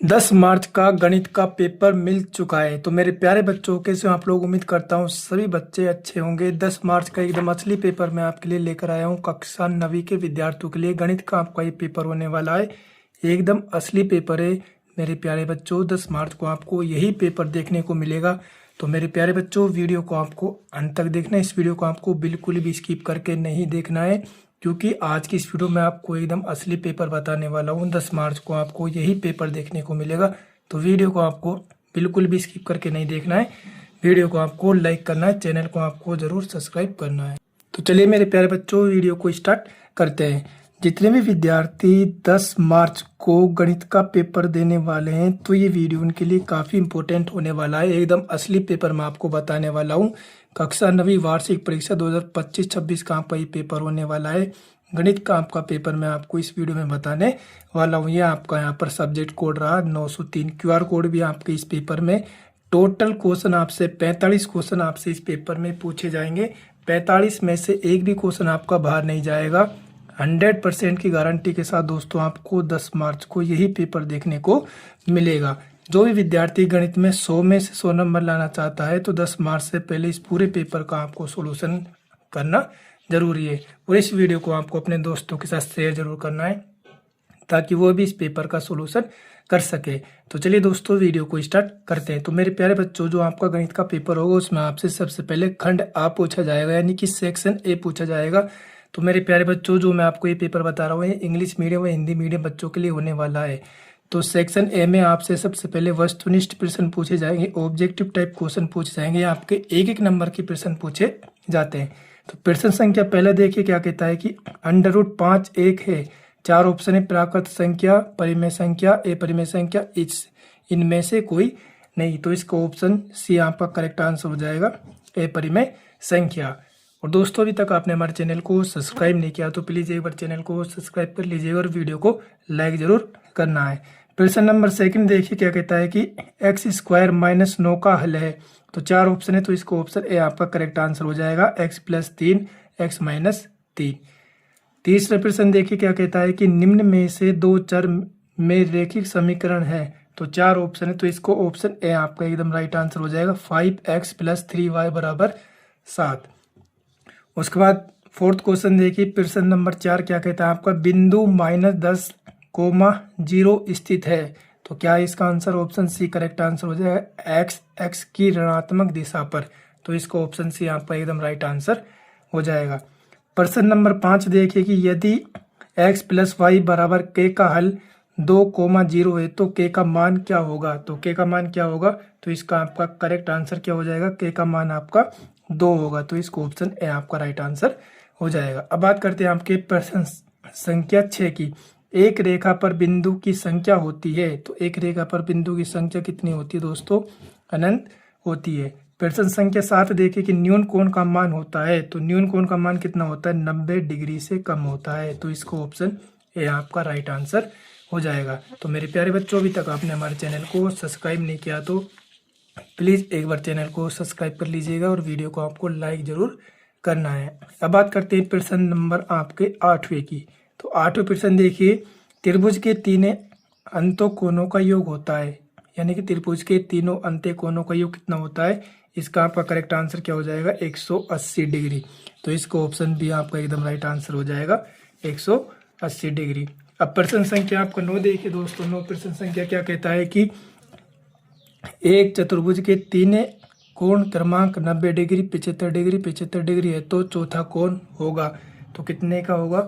10 मार्च का गणित का पेपर मिल चुका है। तो मेरे प्यारे बच्चों, कैसे हो आप लोग? उम्मीद करता हूँ सभी बच्चे अच्छे होंगे। 10 मार्च का एकदम असली पेपर मैं आपके लिए लेकर आया हूँ। कक्षा 9वीं के विद्यार्थियों के लिए गणित का आपका ये पेपर होने वाला है। एकदम असली पेपर है मेरे प्यारे बच्चों। 10 मार्च को आपको यही पेपर देखने को मिलेगा। तो मेरे प्यारे बच्चों, वीडियो को आपको अंत तक देखना है। इस वीडियो को आपको बिल्कुल भी स्किप करके नहीं देखना है, क्योंकि आज की इस वीडियो में आपको एकदम असली पेपर बताने वाला हूँ। 10 मार्च को आपको यही पेपर देखने को मिलेगा। तो वीडियो को आपको बिल्कुल भी स्किप करके नहीं देखना है। वीडियो को आपको लाइक करना है, चैनल को आपको ज़रूर सब्सक्राइब करना है। तो चलिए मेरे प्यारे बच्चों, वीडियो को स्टार्ट करते हैं। जितने भी विद्यार्थी 10 मार्च को गणित का पेपर देने वाले हैं, तो ये वीडियो उनके लिए काफ़ी इंपॉर्टेंट होने वाला है। एकदम असली पेपर मैं आपको बताने वाला हूँ। कक्षा 9वीं वार्षिक परीक्षा 2025-26 का आपका ये पेपर होने वाला है। गणित का आपका पेपर मैं आपको इस वीडियो में बताने वाला हूँ। ये आपका यहाँ पर सब्जेक्ट कोड रहा 903। QR कोड भी आपके इस पेपर में। टोटल क्वेश्चन आपसे 45 क्वेश्चन आपसे इस पेपर में पूछे जाएंगे। 45 में से एक भी क्वेश्चन आपका बाहर नहीं जाएगा। 100% की गारंटी के साथ दोस्तों आपको 10 मार्च को यही पेपर देखने को मिलेगा। जो भी विद्यार्थी गणित में 100 में से 100 नंबर लाना चाहता है, तो 10 मार्च से पहले इस पूरे पेपर का आपको सोल्यूशन करना जरूरी है। और इस वीडियो को आपको अपने दोस्तों के साथ शेयर जरूर करना है, ताकि वो भी इस पेपर का सोल्यूशन कर सके। तो चलिए दोस्तों, वीडियो को स्टार्ट करते हैं। तो मेरे प्यारे बच्चों, जो आपका गणित का पेपर होगा उसमें आपसे सबसे पहले खंड आ पूछा जाएगा, यानी कि सेक्शन ए पूछा जाएगा। तो मेरे प्यारे बच्चों, जो मैं आपको ये पेपर बता रहा हूँ, ये इंग्लिश मीडियम व हिंदी मीडियम बच्चों के लिए होने वाला है। तो सेक्शन ए में आपसे सबसे पहले वस्तुनिष्ठ प्रश्न पूछे जाएंगे, ऑब्जेक्टिव टाइप क्वेश्चन पूछे जाएंगे। आपके एक एक नंबर के प्रश्न पूछे जाते हैं। तो प्रश्न संख्या पहले देखिए क्या कहता है कि √5 एक है। 4 ऑप्शन है, प्राकृत संख्या, परिमेय संख्या, अपरिमेय संख्या, इनमें से कोई नहीं। तो इसका ऑप्शन सी आपका करेक्ट आंसर हो जाएगा, अपरिमेय संख्या। और दोस्तों, अभी तक आपने हमारे चैनल को सब्सक्राइब नहीं किया तो प्लीज़ एक बार चैनल को सब्सक्राइब कर लीजिएगा और वीडियो को लाइक जरूर करना है। प्रश्न नंबर सेकंड देखिए क्या कहता है कि x² - 9 का हल है। तो 4 ऑप्शन है, तो इसको ऑप्शन ए आपका करेक्ट आंसर हो जाएगा, x+3 x - 3। तीसरा प्रश्न देखिए क्या कहता है कि निम्न में से दो चर में रैखिक समीकरण है। तो 4 ऑप्शन है, तो इसको ऑप्शन ए आपका एकदम राइट आंसर हो जाएगा, 5x + 3y = 7। उसके बाद फोर्थ क्वेश्चन देखिए, प्रश्न नंबर 4 क्या कहता है आपका, बिंदु -10, 0 स्थित है। तो क्या इसका answer option C correct answer हो जाएगा, x की ऋणात्मक दिशा पर। तो इसको ऑप्शन सी आपका एकदम राइट आंसर हो जाएगा। प्रश्न नंबर 5 देखिए कि यदि x + y = k का हल 2, 0 है, तो k का मान क्या होगा। तो k का मान क्या होगा, तो इसका आपका करेक्ट आंसर क्या हो जाएगा, k का मान आपका 2 होगा। तो इसको ऑप्शन ए आपका राइट आंसर हो जाएगा। अब बात करते हैं आपके प्रश्न संख्या 6 की। एक रेखा पर बिंदु की संख्या होती है। तो एक रेखा पर बिंदु की संख्या कितनी होती है दोस्तों, अनंत होती है। प्रश्न संख्या 7 देखिए कि न्यून कोण का मान होता है। तो न्यून कोण का मान कितना होता है, 90 डिग्री से कम होता है। तो इसको ऑप्शन ए आपका राइट आंसर हो जाएगा। तो मेरे प्यारे बच्चों, अभी तक आपने हमारे चैनल को सब्सक्राइब नहीं किया तो प्लीज़ एक बार चैनल को सब्सक्राइब कर लीजिएगा और वीडियो को आपको लाइक जरूर करना है। अब बात करते हैं प्रश्न नंबर आपके 8वें की। तो 8वें प्रश्न देखिए, त्रिभुज के तीन अंतों कोणों का योग होता है, यानी कि त्रिभुज के तीनों अंत्य कोणों का योग कितना होता है। इसका आपका करेक्ट आंसर क्या हो जाएगा, 180 डिग्री। तो इसको ऑप्शन बी आपका एकदम राइट आंसर हो जाएगा, 180 डिग्री। अब प्रश्न संख्या आपका 9 देखिए दोस्तों। 9 प्रश्न संख्या क्या कहता है कि एक चतुर्भुज के तीन कोण क्रमांक 90 डिग्री, 75 डिग्री, 75 डिग्री है, तो चौथा कोण होगा। तो कितने का होगा,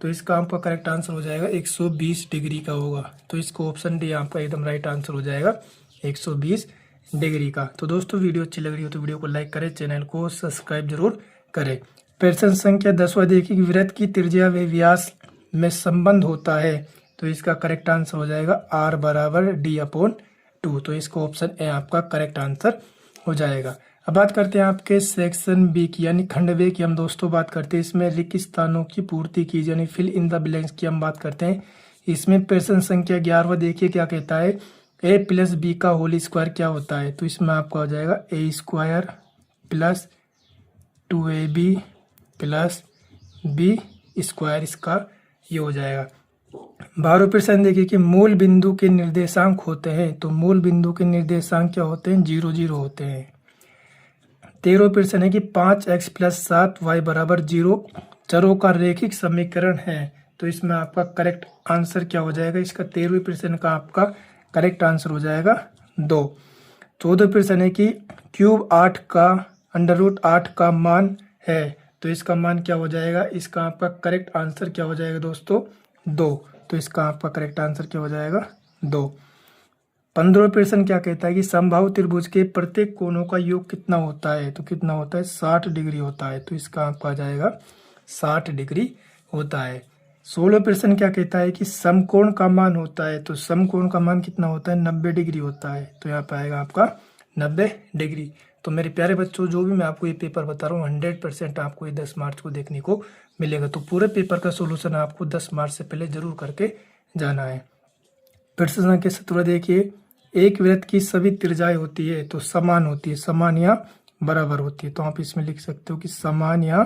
तो इसका आपका करेक्ट आंसर हो जाएगा, 120 डिग्री का होगा। तो इसको ऑप्शन डी आपका एकदम राइट आंसर हो जाएगा, 120 डिग्री का। तो दोस्तों, वीडियो अच्छी लग रही हो तो वीडियो को लाइक करें, चैनल को सब्सक्राइब जरूर करें। प्रश्न संख्या 10वां देखिए कि वृत्त की त्रिज्या व व्यास में संबंध होता है। तो इसका करेक्ट आंसर हो जाएगा, r = d/2। तो इसको ऑप्शन ए आपका करेक्ट आंसर हो जाएगा। अब बात करते हैं आपके सेक्शन बी की, यानी खंड वे की हम दोस्तों बात करते हैं। इसमें रिक्त स्थानों की पूर्ति की, यानी फिल इन द ब्लैंक्स की हम बात करते हैं। इसमें प्रश्न संख्या 11वां देखिए क्या कहता है, a + b का होल स्क्वायर क्या होता है। तो इसमें आपका हो जाएगा a² + 2ab + b², इसका ये हो जाएगा। 12वें प्रश्न देखिए कि मूल बिंदु के निर्देशांक होते हैं, तो मूल बिंदु के निर्देशांक क्या होते हैं? 0 0 होते हैं। 13वां प्रश्न है कि 5x + 7y = 0 चरों का रैखिक समीकरण है, तो इसमें आपका करेक्ट आंसर क्या हो जाएगा? इसका 13वें प्रश्न का आपका करेक्ट आंसर हो जाएगा 2। 14वां प्रश्न है कि क्यूब 8 का √8 का मान है, तो इसका मान क्या हो जाएगा? इसका आपका करेक्ट आंसर क्या हो जाएगा दोस्तों? 2। तो इसका आपका करेक्ट आंसर क्या हो जाएगा? 2। 15वां प्रश्न क्या कहता है कि समबाहु त्रिभुज के प्रत्येक कोणों का योग कितना होता है? तो कितना होता है? 60 डिग्री होता है, तो इसका आपका आ जाएगा 60 डिग्री होता है। 16वां प्रश्न क्या कहता है कि समकोण का मान होता है, तो समकोण का मान कितना होता है? 90 डिग्री होता है, तो यहाँ पे आएगा आपका 90 डिग्री। तो मेरे प्यारे बच्चों, जो भी मैं आपको ये पेपर बता रहा हूँ 100% आपको ये 10 मार्च को देखने को मिलेगा। तो पूरे पेपर का सोल्यूशन आपको 10 मार्च से पहले जरूर करके जाना है। प्रश्न संख्या 17 देखिए, एक वृत्त की सभी त्रिज्याएं होती है, तो समान होती है, समान या बराबर होती है, तो आप इसमें लिख सकते हो कि समान या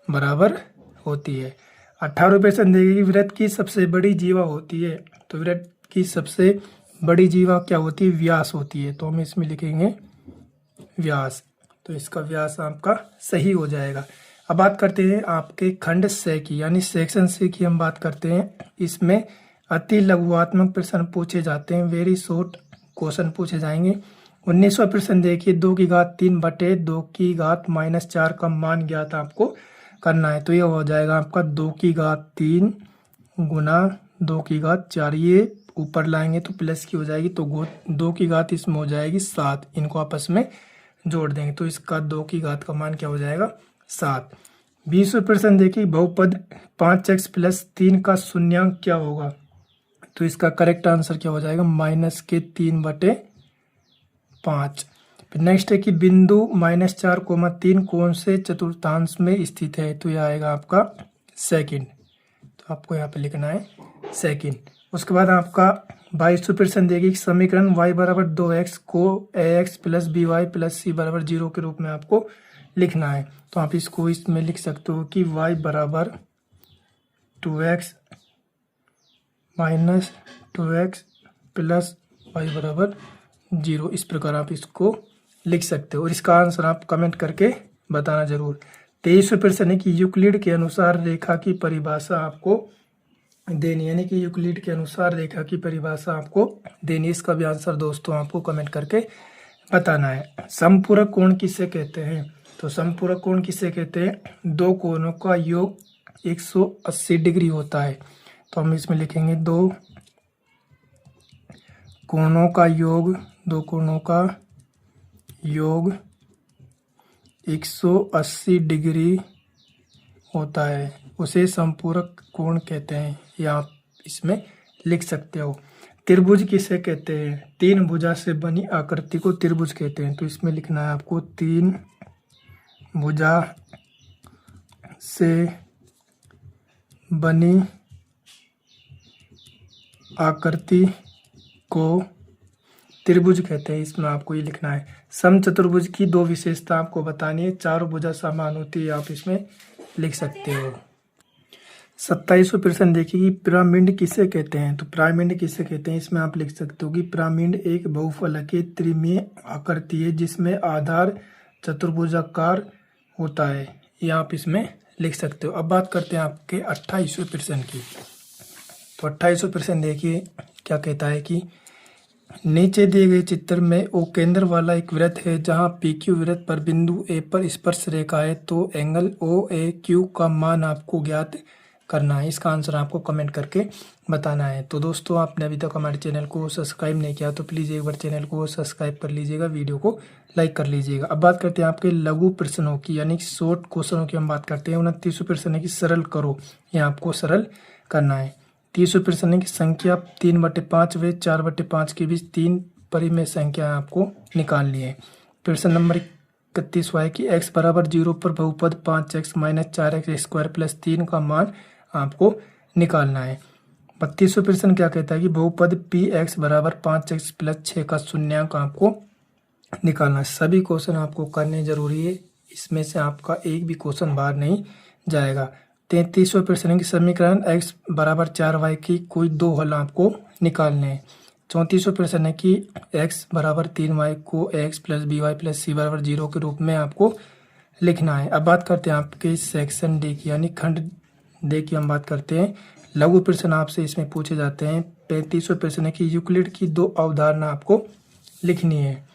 बराबर होती है। 18वें प्रश्न देखिए, वृत्त की सबसे बड़ी जीवा होती है, तो वृत्त की सबसे बड़ी जीवा क्या होती है? व्यास होती है, तो हम इसमें लिखेंगे व्यास, तो इसका व्यास आपका सही हो जाएगा। अब बात करते हैं आपके खंड से की, यानी सेक्शन से की हम बात करते हैं। इसमें अति लघुआत्मक प्रश्न पूछे जाते हैं, वेरी शॉर्ट क्वेश्चन पूछे जाएंगे। 19वां प्रश्न देखिए, 2 की घात 3 बटे 2 की घात -4 का मान ज्ञात आपको करना है, तो ये हो जाएगा आपका 2 की घात 3 गुना 2 की घात 4, ये ऊपर लाएंगे तो प्लस की हो जाएगी, तो 2 की घात इसमें हो जाएगी 7, इनको आपस में जोड़ देंगे, तो इसका 2 की घात का मान क्या हो जाएगा? 7। 20वां प्रश्न देखिए, बहुपद 5x + 3 का शून्यांक क्या होगा? तो इसका करेक्ट आंसर क्या हो जाएगा? -3/5। फिर नेक्स्ट है कि बिंदु -4, 3 कौन से चतुर्थांश में स्थित है? तो यह आएगा आपका सेकंड, तो आपको यहाँ पे लिखना है सेकंड। उसके बाद आपका 22वां प्रश्न देखिए, समीकरण y = 2x को ax + by + c = 0 के रूप में आपको लिखना है, तो आप इसको इसमें लिख सकते हो कि y = 2x - 2x + y = 0, इस प्रकार आप इसको लिख सकते हो, और इसका आंसर आप कमेंट करके बताना जरूर। 23वां प्रश्न है कि यूक्लिड के अनुसार रेखा की परिभाषा आपको देनी, यानी कि यूक्लिड के अनुसार रेखा की परिभाषा आपको देनी, इसका भी आंसर दोस्तों आपको कमेंट करके बताना है। समपूरक कोण किसे कहते हैं? तो समपूरक कोण किसे कहते हैं? 2 कोणों का योग 180 डिग्री होता है, तो हम इसमें लिखेंगे 2 कोणों का योग 180 डिग्री होता है, उसे समपूरक कोण कहते हैं, या आप इसमें लिख सकते हो। त्रिभुज किसे कहते हैं? 3 भुजा से बनी आकृति को त्रिभुज कहते हैं, तो इसमें लिखना है आपको 3 भुजा से बनी आकृति को त्रिभुज कहते हैं, इसमें आपको ये लिखना है। समचतुर्भुज की 2 विशेषता आपको बतानी है, 4 भुजा समान होती है, आप इसमें लिख सकते हो। 27वां प्रश्न देखिए कि पिरामिड किसे कहते हैं? तो पिरामिड किसे कहते हैं, इसमें आप लिख सकते हो कि पिरामिड एक बहुफलकीय त्रिमीय आकृति है जिसमें आधार चतुर्भुजाकार होता है, ये आप इसमें लिख सकते हो। अब बात करते हैं आपके 28वें प्रश्न की। तो 28वां प्रश्न देखिए क्या कहता है कि नीचे दिए गए चित्र में ओ केंद्र वाला एक वृत्त है जहां PQ वृत्त पर बिंदु A पर स्पर्श रेखा है, तो एंगल OAQ का मान आपको ज्ञात करना है, इसका आंसर आपको कमेंट करके बताना है। तो दोस्तों, आपने अभी तक हमारे चैनल को सब्सक्राइब नहीं किया तो प्लीज़ एक बार चैनल को सब्सक्राइब कर लीजिएगा, वीडियो को लाइक कर लीजिएगा। अब बात करते हैं आपके लघु प्रश्नों की, यानी शॉर्ट क्वेश्चनों की हम बात करते हैं। 29वां प्रश्न है कि सरल करो, यह आपको सरल करना है। 30वां प्रश्न है कि संख्या 3/5 व 4/5 के बीच 3 परिमेय संख्या आपको निकालनी है। प्रश्न नंबर 31वां है कि x = 0 पर बहुपद 5x - 4x² + 3 का मान आपको निकालना है। 32वां प्रश्न क्या कहता है कि बहुपद px = 5x + 6 का शून्यांक आपको निकालना है। सभी क्वेश्चन आपको करने जरूरी है, इसमें से आपका एक भी क्वेश्चन बाहर नहीं जाएगा। 33वें प्रश्न की समीकरण x बराबर 4y की कोई दो हल आपको निकालने हैं। 34वें प्रश्न है कि x बराबर 3y को x plus B Y plus C बराबर 0 के रूप में आपको लिखना है। अब बात करते हैं आपके सेक्शन डी की यानी खंड डी की हम बात करते हैं। लघु प्रश्न आपसे इसमें पूछे जाते हैं। 35वें प्रश्न है कि यूक्लिड की दो अवधारणा आपको लिखनी है।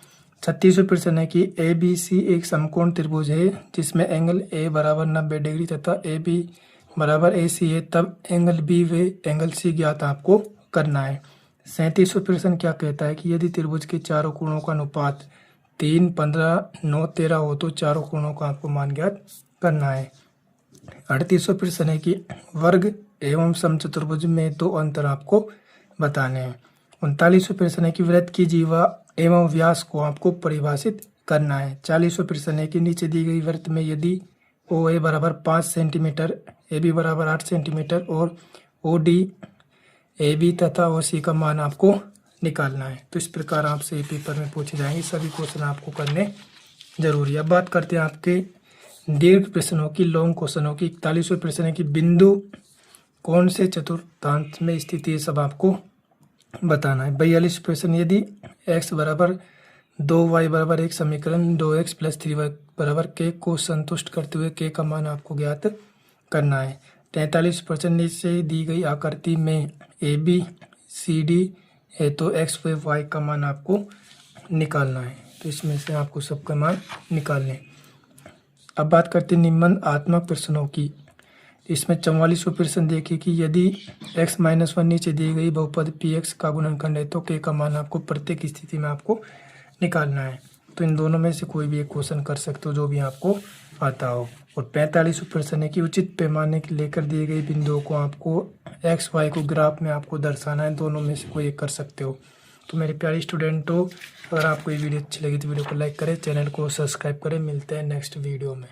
36वें प्रश्न है कि ए बी सी एक समकोण त्रिभुज है जिसमें एंगल ए बराबर 90 डिग्री तथा ए बी बराबर ए सी है, तब एंगल बी व एंगल सी ज्ञात आपको करना है। 37वां प्रश्न क्या कहता है कि यदि त्रिभुज के चारों कोणों का अनुपात 3, 15, 9, 13 हो तो चारों कोणों का आपको मान ज्ञात करना है। 38वां प्रश्न है कि वर्ग एवं समचतुर्भुज में दो अंतर आपको बताने हैं। 39वां प्रश्न है कि वृत्त की जीवा एवं व्यास को आपको परिभाषित करना है। 40वां प्रश्न है कि नीचे दी गई वृत्त में यदि ओ ए बराबर 5 सेंटीमीटर, ए बी बराबर 8 सेंटीमीटर और ओ डी ए बी तथा ओ सी का मान आपको निकालना है। तो इस प्रकार आपसे पेपर में पूछे जाएंगे, सभी क्वेश्चन आपको करने जरूरी है। अब बात करते हैं आपके दीर्घ प्रश्नों की, लॉन्ग क्वेश्चनों की। 41वां प्रश्न है कि बिंदु कौन से चतुर्थांश में स्थित है, सब आपको बताना है। 42वां प्रश्न यदि x बराबर 2y बराबर 1 समीकरण 2x प्लस 3y बराबर k को संतुष्ट करते हुए k का मान आपको ज्ञात करना है। 43 प्रश्न नीचे दी गई आकृति में ए बी सी डी है तो x व y का मान आपको निकालना है। तो इसमें से आपको सबका मान निकालने। अब बात करते हैं निबंधात्मक प्रश्नों की। इसमें 44वां प्रश्न देखिए कि यदि x-1 नीचे दी गई बहुपद px का गुणनखंड है तो k का मान आपको प्रत्येक स्थिति में आपको निकालना है। तो इन दोनों में से कोई भी एक क्वेश्चन कर सकते हो जो भी आपको आता हो। और 45वां प्रश्न है कि उचित पैमाने के लेकर दिए गए बिंदुओं को आपको x y को ग्राफ में आपको दर्शाना है। दोनों में से कोई एक कर सकते हो। तो मेरे प्यारे स्टूडेंटों, अगर आपको ये वीडियो अच्छी लगी तो वीडियो को लाइक करें, चैनल को सब्सक्राइब करें। मिलते हैं नेक्स्ट वीडियो में।